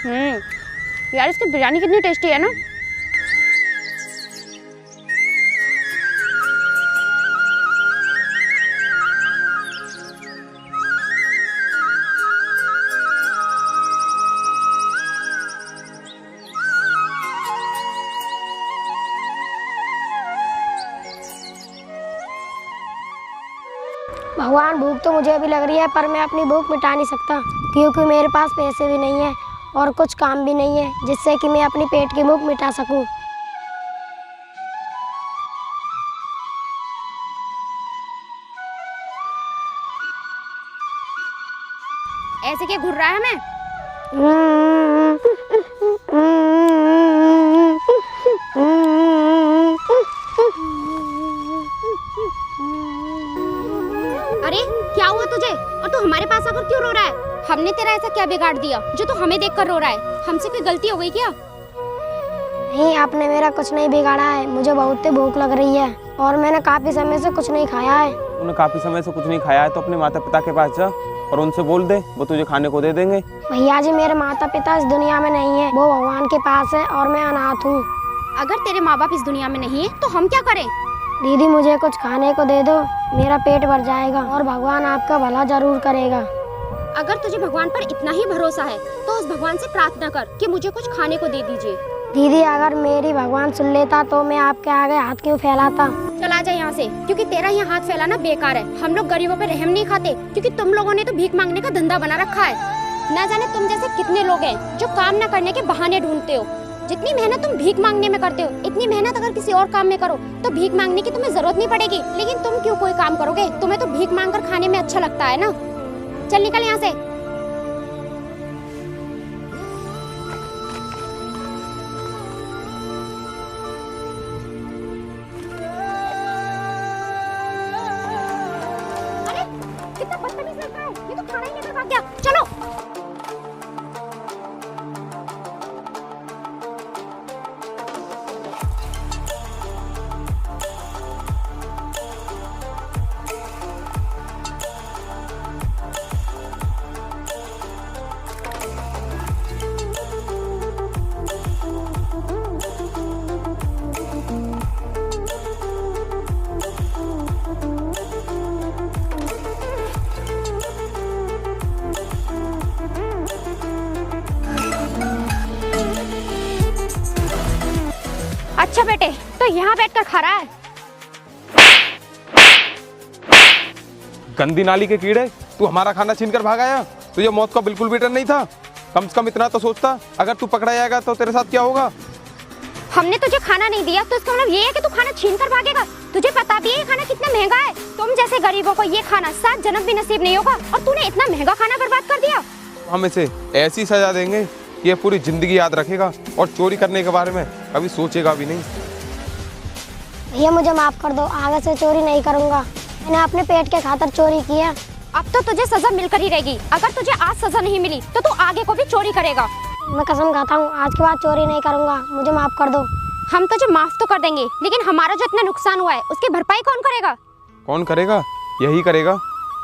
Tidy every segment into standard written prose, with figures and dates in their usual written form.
यार इसकी बिरयानी कितनी टेस्टी है ना। भगवान, भूख तो मुझे भी लग रही है, पर मैं अपनी भूख मिटा नहीं सकता क्योंकि मेरे पास पैसे भी नहीं है और कुछ काम भी नहीं है जिससे कि मैं अपनी पेट की भूख मिटा सकूं। ऐसे क्या घूर रहा है हमें? अरे क्या हुआ तुझे? और तू हमारे पास आकर क्यों रो रहा है? हमने तेरा ऐसा क्या बिगाड़ दिया जो तू हमें देखकर रो रहा है? हमसे कोई गलती हो गई क्या? नहीं, आपने मेरा कुछ नहीं बिगाड़ा है। मुझे बहुत भूख लग रही है और मैंने काफी समय से कुछ नहीं खाया है। तूने काफी समय से कुछ नहीं खाया है तो अपने माता पिता के पास जा और उनसे बोल दे, वो तुझे खाने को दे देंगे। भैया जी, मेरे माता पिता इस दुनिया में नहीं है, वो भगवान के पास है और मैं अनाथ हूँ। अगर तेरे माँ बाप इस दुनिया में नहीं है तो हम क्या करें? दीदी, मुझे कुछ खाने को दे दो, मेरा पेट भर जाएगा और भगवान आपका भला जरूर करेगा। अगर तुझे भगवान पर इतना ही भरोसा है तो उस भगवान से प्रार्थना कर कि मुझे कुछ खाने को दे दीजिए। दीदी, अगर मेरी भगवान सुन लेता तो मैं आपके आगे हाथ क्यों फैलाता। चला जा यहाँ से, क्योंकि तेरा यहाँ हाथ फैलाना बेकार है। हम लोग गरीबों पे रहम नहीं खाते, क्योंकि तुम लोगों ने तो भीख मांगने का धंधा बना रखा है। न जाने तुम जैसे कितने लोग हैं जो काम न करने के बहाने ढूंढते हो। जितनी मेहनत तुम भीख मांगने में करते हो, इतनी मेहनत अगर किसी और काम में करो तो भीख मांगने की तुम्हें जरूरत नहीं पड़ेगी। लेकिन तुम क्यों कोई काम करोगे? तुम्हें तो भीख मांग कर खाने में अच्छा लगता है ना। चल निकल यहाँ से। अरे कितना बदतमीज लड़का है, ये तो खाना ही लेकर भाग गया। चलो। अच्छा बेटे, तो यहाँ बैठकर खा रहा है? गंदी नाली के कीड़े, तू हमारा खाना छीन कर भाग आया। तुझे मौत का बिल्कुल भी डर नहीं था? कम से कम इतना तो सोचता, अगर तू पकड़ा जाएगा तो तेरे साथ क्या होगा। हमने तुझे खाना नहीं दिया तो इसका मतलब ये है कि तू खाना छीन कर भागेगा? तुझे पता भी है ये खाना कितना महंगा है? तुम जैसे गरीबों को ये खाना 7 जन्म भी नसीब नहीं होगा और तूने इतना महंगा खाना बर्बाद कर दिया। हम इसे ऐसी सजा देंगे कि ये पूरी जिंदगी याद रखेगा और चोरी करने के बारे में कभी सोचेगा भी नहीं। भैया, मुझे माफ कर दो, आगे से चोरी नहीं करूँगा। मैंने अपने पेट के खातिर चोरी की है। अब तो तुझे सजा मिलकर ही रहेगी। अगर तुझे आज सजा नहीं मिली तो तू आगे को भी चोरी करेगा। मैं कसम खाता हूँ, आज के बाद चोरी नहीं करूँगा। मुझे माफ कर दो। हम तुझे माफ तो कर देंगे, लेकिन हमारा जो इतना नुकसान हुआ है उसकी भरपाई कौन करेगा? कौन करेगा? यही करेगा।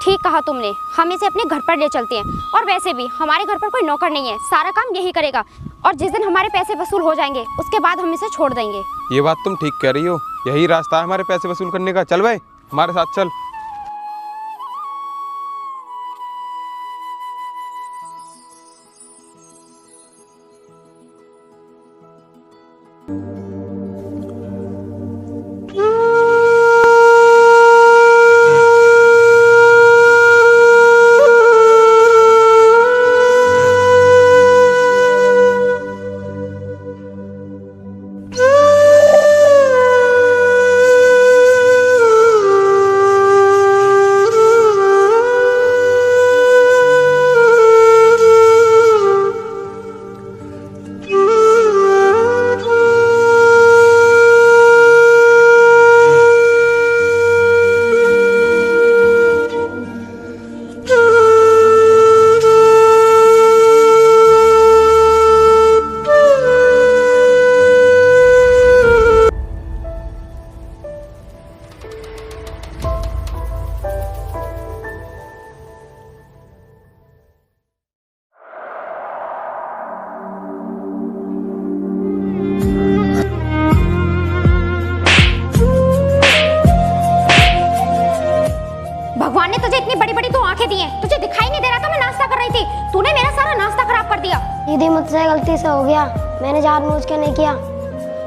ठीक कहा तुमने। हम इसे अपने घर पर ले चलते हैं। और वैसे भी हमारे घर पर कोई नौकर नहीं है, सारा काम यही करेगा। और जिस दिन हमारे पैसे वसूल हो जाएंगे उसके बाद हम इसे छोड़ देंगे। ये बात तुम ठीक कह रही हो, यही रास्ता है हमारे पैसे वसूल करने का। चल भाई, हमारे साथ चल। भगवान ने तुझे इतनी बड़ी बड़ी तो आंखें दी हैं, तुझे दिखाई नहीं दे रहा था मैं नाश्ता कर रही थी, तूने मेरा सारा नाश्ता खराब कर दिया। दीदी मुझसे गलती से हो गया, मैंने जानबूझ के नहीं किया।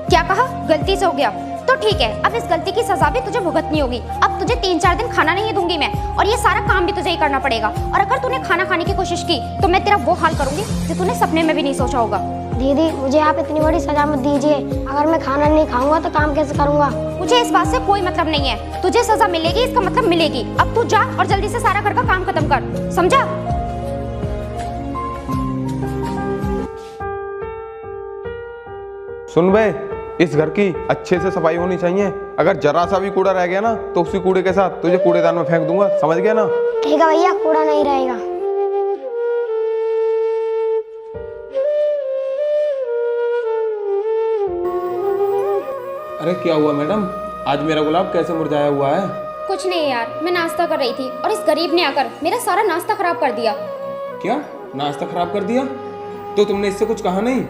क्या कहा? गलती से हो गया? तो ठीक है, अब इस गलती की सजा भी तुझे भुगतनी होगी। अब तुझे 3-4 दिन खाना नहीं दूंगी मैं, और ये सारा काम भी तुझे ही करना पड़ेगा। और अगर तूने खाना खाने की कोशिश की तो मैं तेरा वो हाल करूंगी जो तूने सपने में भी नहीं सोचा होगा। दीदी मुझे आप इतनी बड़ी सजा मत दीजिए, अगर मैं खाना नहीं खाऊंगा तो काम कैसे करूंगा? मुझे इस बात से कोई मतलब नहीं है, तुझे सजा मिलेगी इसका मतलब मिलेगी। अब तू जा और जल्दी से सारा घर का काम खत्म कर, समझा? सुन बे, इस घर की अच्छे से सफाई होनी चाहिए। अगर जरा सा भी कूड़ा रह गया ना तो उसी कूड़े के साथ तुझे कूड़ेदान में फेंक दूंगा, समझ गया ना? ठीक है भैया, कूड़ा नहीं रहेगा। अरे क्या हुआ मैडम, आज मेरा गुलाब कैसे मुरझाया हुआ है? कुछ नहीं यार, मैं नाश्ता कर रही थी और इस गरीब ने आकर मेरा सारा नाश्ता खराब कर दिया। क्या नाश्ता खराब कर दिया? तो तुमने इससे कुछ कहा नहीं?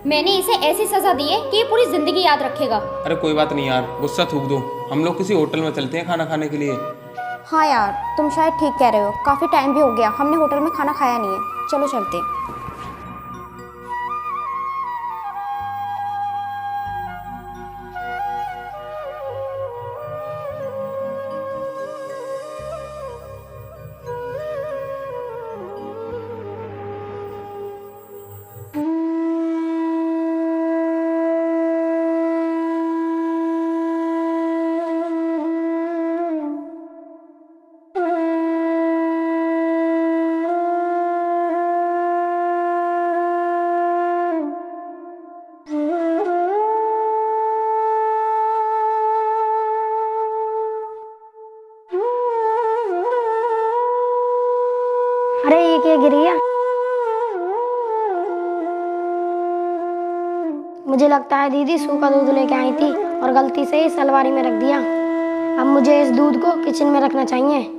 मैंने इसे ऐसी सजा दी है कि ये पूरी जिंदगी याद रखेगा। अरे कोई बात नहीं यार, गुस्सा थूक दो, हम लोग किसी होटल में चलते हैं खाना खाने के लिए। हाँ यार, तुम शायद ठीक कह रहे हो, काफी टाइम भी हो गया हमने होटल में खाना खाया नहीं है, चलो चलते हैं। अरे ये क्या गिर गया? मुझे लगता है दीदी सूखा दूध लेके आई थी और गलती से इस अलमारी में रख दिया। अब मुझे इस दूध को किचन में रखना चाहिए।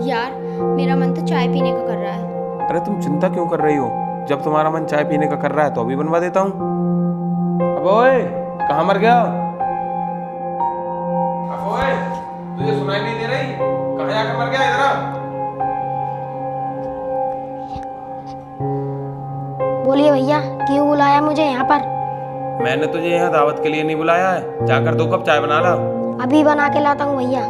यार मेरा मन तो चाय पीने का कर रहा है। अरे तुम चिंता क्यों कर रही हो? जब तुम्हारा मन चाय पीने का कर रहा है तो अभी बनवा देता हूँ। अब ओए, कहाँ मर गया? अब ओए, तुझे सुनाई नहीं दे रही? कहाँ जाकर मर गया? इधर आ। बोलिए भैया, क्यों बुलाया मुझे यहाँ पर? मैंने तुझे यहाँ दावत के लिए नहीं बुलाया है, जाकर 2 कप चाय बना ला। अभी बना के लाता हूँ भैया।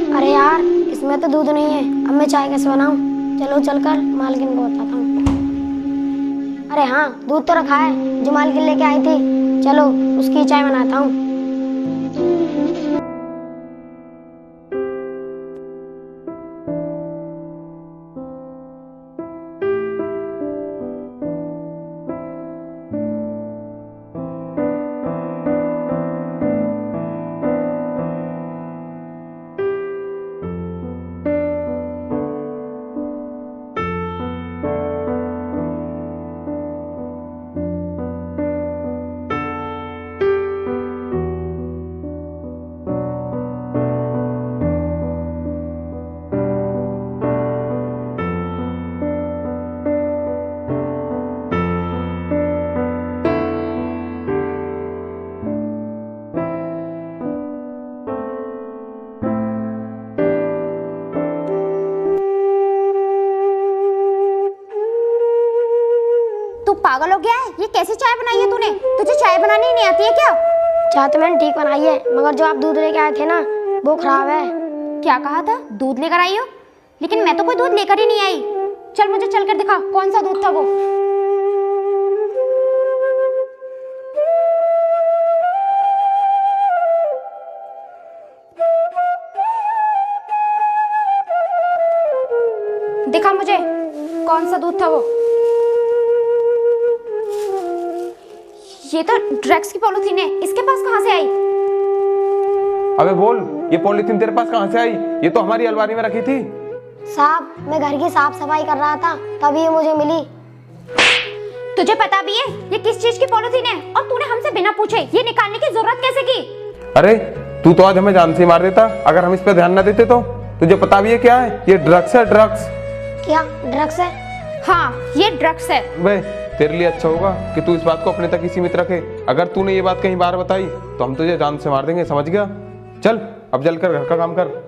अरे यार, इसमें तो दूध नहीं है, अब मैं चाय कैसे बनाऊं? चलो चलकर मालकिन को बताता हूँ। अरे हाँ, दूध तो रखा है, जो मालकिन लेके आई थी, चलो उसकी चाय बनाता हूँ। तू पागल हो गया है? ये कैसी चाय बनाई है तूने? तुझे चाय बनानी नहीं आती है क्या? चाय तो मैंने ठीक बनाई है, मगर जो आप दूध लेके आए थे ना, वो खराब है। क्या कहा था? दूध लेकर आई हो? लेकिन मैं तो कोई दूध लेकर ही नहीं आई। चल मुझे चलकर दिखा कौन सा दूध था वो। दूध था वो? ये तो ड्रग्स की पॉलिथीन है, इसके पास कहाँ से आई? अबे बोल, ये पॉलीथीन तेरे पास कहाँ से आई? ये तो हमारी अलमारी में रखी थी। साहब, मैं घर की साफ सफाई कर रहा था, तभी ये मुझे मिली। तुझे पता भी है ये किस चीज की पॉलिथीन है? और तूने हमसे बिना पूछे ये निकालने की जरूरत कैसे की? अरे तू तो आज हमें जान से मार देता अगर हम इस पे ध्यान न देते तो। तुझे पता भी है क्या है? ये ड्रग्स है, ड्रग्स। क्या ड्रग्स है? हाँ, ये ड्रग्स है। वे तेरे लिए अच्छा होगा कि तू इस बात को अपने तक ही सीमित रखे। अगर तूने ये बात कहीं बार बताई तो हम तुझे जान से मार देंगे, समझ गया? चल अब जलकर घर का काम कर।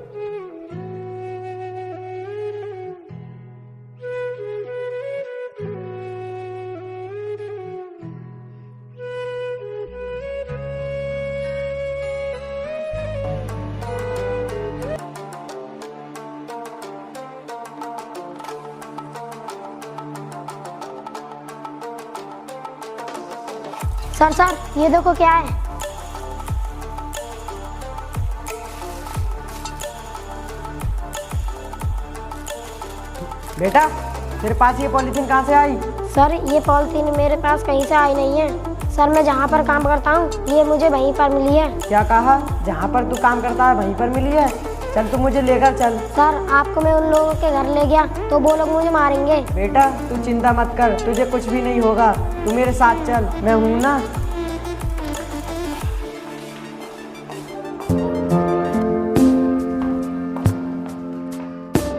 सर, ये देखो क्या है। बेटा, तेरे पास ये पॉलिथीन कहाँ से आई? सर, ये पॉलिथीन मेरे पास कहीं से आई नहीं है। सर, मैं जहाँ पर काम करता हूँ ये मुझे वहीं पर मिली है। क्या कहा? जहाँ पर तू काम करता है वहीं पर मिली है? चल तू मुझे लेकर चल। सर, आपको मैं उन लोगों के घर ले गया तो वो लोग मुझे मारेंगे। बेटा, तू चिंता मत कर, तुझे कुछ भी नहीं होगा। तू मेरे साथ चल, मैं हूँ ना।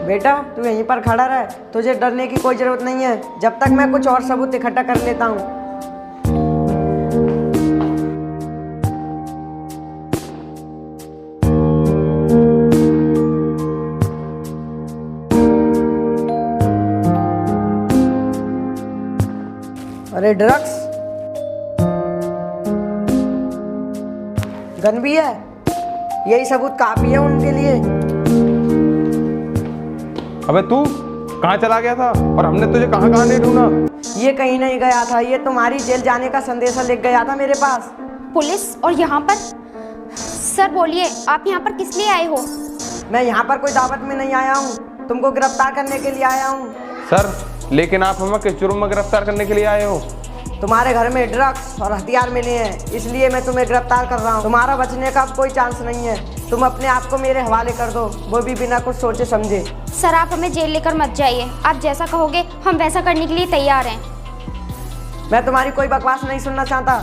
बेटा, तू यहीं पर खड़ा रह, तुझे डरने की कोई जरूरत नहीं है जब तक मैं कुछ और सबूत इकट्ठा कर लेता हूँ। अरे ड्रग्स, गन भी है, यही सबूत काफी है उनके लिए। अबे तू कहाँ चला गया था और हमने तुझे कहाँ कहाँ नहीं ढूंढा? ये कहीं नहीं गया था, ये तुम्हारी जेल जाने का संदेशा लेकर गया था मेरे पास। पुलिस और यहाँ पर? सर बोलिए, आप यहाँ पर किस लिए आए हो? मैं यहाँ पर कोई दावत में नहीं आया हूँ, तुमको गिरफ्तार करने के लिए आया हूँ। सर, लेकिन आप हमें किस जुर्म में गिरफ्तार करने के लिए आए हो? तुम्हारे घर में ड्रग्स और हथियार मिले हैं, इसलिए मैं तुम्हें गिरफ्तार कर रहा हूँ। तुम्हारा बचने का अब कोई चांस नहीं है, तुम अपने आप को मेरे हवाले कर दो, वो भी बिना कुछ सोचे समझे। सर, आप हमें जेल लेकर मत जाइए, आप जैसा कहोगे हम वैसा करने के लिए तैयार हैं। मैं तुम्हारी कोई बकवास नहीं सुनना चाहता,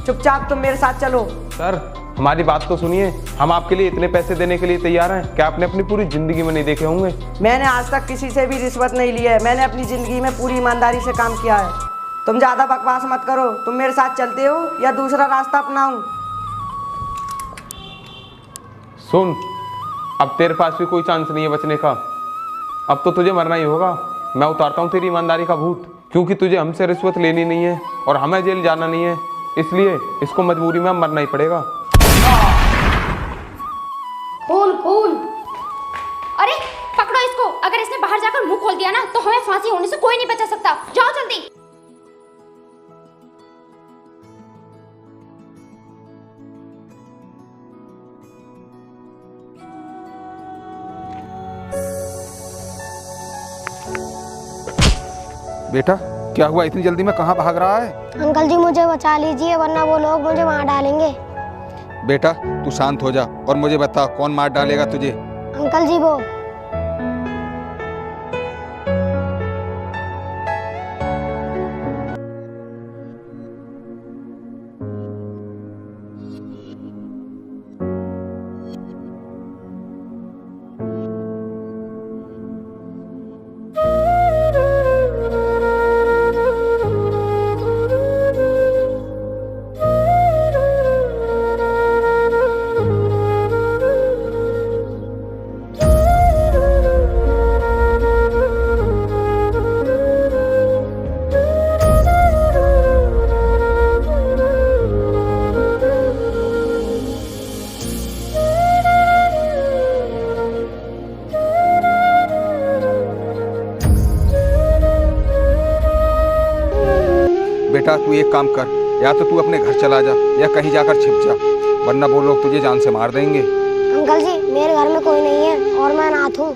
चुपचाप तुम मेरे साथ चलो। सर, हमारी बात तो सुनिए, हम आपके लिए इतने पैसे देने के लिए तैयार हैं, क्या आपने अपनी पूरी जिंदगी में नहीं देखे होंगे? मैंने आज तक किसी से भी रिश्वत नहीं ली है, मैंने अपनी जिंदगी में पूरी ईमानदारी से काम किया है। तुम ज्यादा बकवास मत करो, तुम मेरे साथ चलते हो या दूसरा रास्ता अपनाऊं? सुन, अब तेरे पास भी कोई चांस नहीं है बचने का, अब तो तुझे मरना ही होगा। मैं उतारता हूँ तेरी ईमानदारी का भूत, क्योंकि तुझे हमसे रिश्वत लेनी नहीं है और हमें जेल जाना नहीं है, इसलिए इसको मजबूरी में मरना ही पड़ेगा। खून। अरे पकड़ो इसको, अगर इसने बाहर जाकर मुंह खोल दिया ना तो हमें फांसी होने से कोई नहीं बचा सकता। जाओ जल्दी। बेटा, क्या हुआ? इतनी जल्दी में कहाँ भाग रहा है? अंकल जी, मुझे बचा लीजिए वरना वो लोग मुझे मार डालेंगे। बेटा, तू शांत हो जा और मुझे बता, कौन मार डालेगा तुझे? अंकल जी, वो बेटा, तू एक काम कर, या तो तू अपने घर चला जा या कहीं जाकर छिप जा, वरना वो लोग तुझे जान से मार देंगे। अंकल जी, मेरे घर में कोई नहीं है और मैं अनाथ हूँ।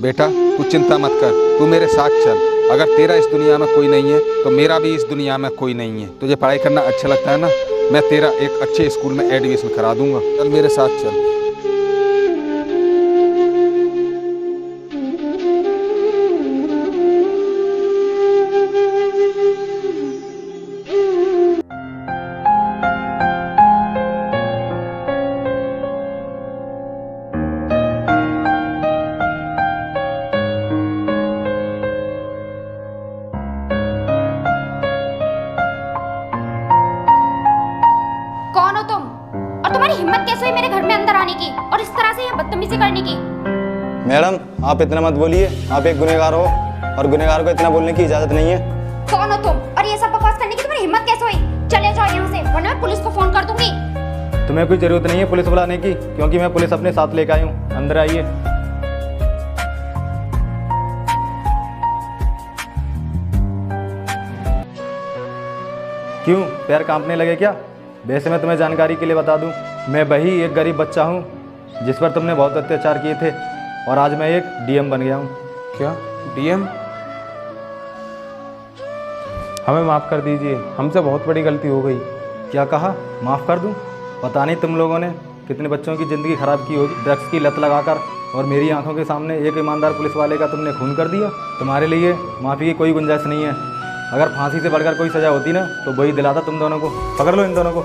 बेटा, तू चिंता मत कर, तू मेरे साथ चल। अगर तेरा इस दुनिया में कोई नहीं है तो मेरा भी इस दुनिया में कोई नहीं है। तुझे पढ़ाई करना अच्छा लगता है ना, मैं तेरा एक अच्छे स्कूल में एडमिशन करा दूंगा। चल मेरे साथ चल। कौन हो तुम और तुम्हारी हिम्मत कैसे हुई मेरे घर में अंदर आने की और इस तरह से यहाँ बदतमीजी करने की? मैडम आप इतना मत बोलिए, आप एक गुनहगार हो और गुनहगार को इतना बोलने की इजाजत नहीं है। कौन हो तुम और ये सब बकवास करने की तुम्हारी हिम्मत कैसे हुई? चले जाओ यहाँ से वरना मैं पुलिस को फोन कर दूंगी। तुम्हें कोई जरूरत नहीं है पुलिस बुलाने की, क्योंकि मैं पुलिस अपने साथ लेकर आई हूँ। अंदर आइए। क्यों पैर कांपने लगे क्या? वैसे मैं तुम्हें जानकारी के लिए बता दूं, मैं वही एक गरीब बच्चा हूं जिस पर तुमने बहुत अत्याचार किए थे और आज मैं एक डीएम बन गया हूं। क्या डीएम? हमें माफ़ कर दीजिए, हमसे बहुत बड़ी गलती हो गई। क्या कहा? माफ़ कर दूं? पता नहीं तुम लोगों ने कितने बच्चों की ज़िंदगी ख़राब की होगी ड्रग्स की लत लगाकर, और मेरी आंखों के सामने एक ईमानदार पुलिस वाले का तुमने खून कर दिया। तुम्हारे लिए माफ़ी की कोई गुंजाइश नहीं है। अगर फांसी से बढ़कर कोई सज़ा होती ना तो वही दिलाता तुम दोनों को। पकड़ लो इन दोनों को।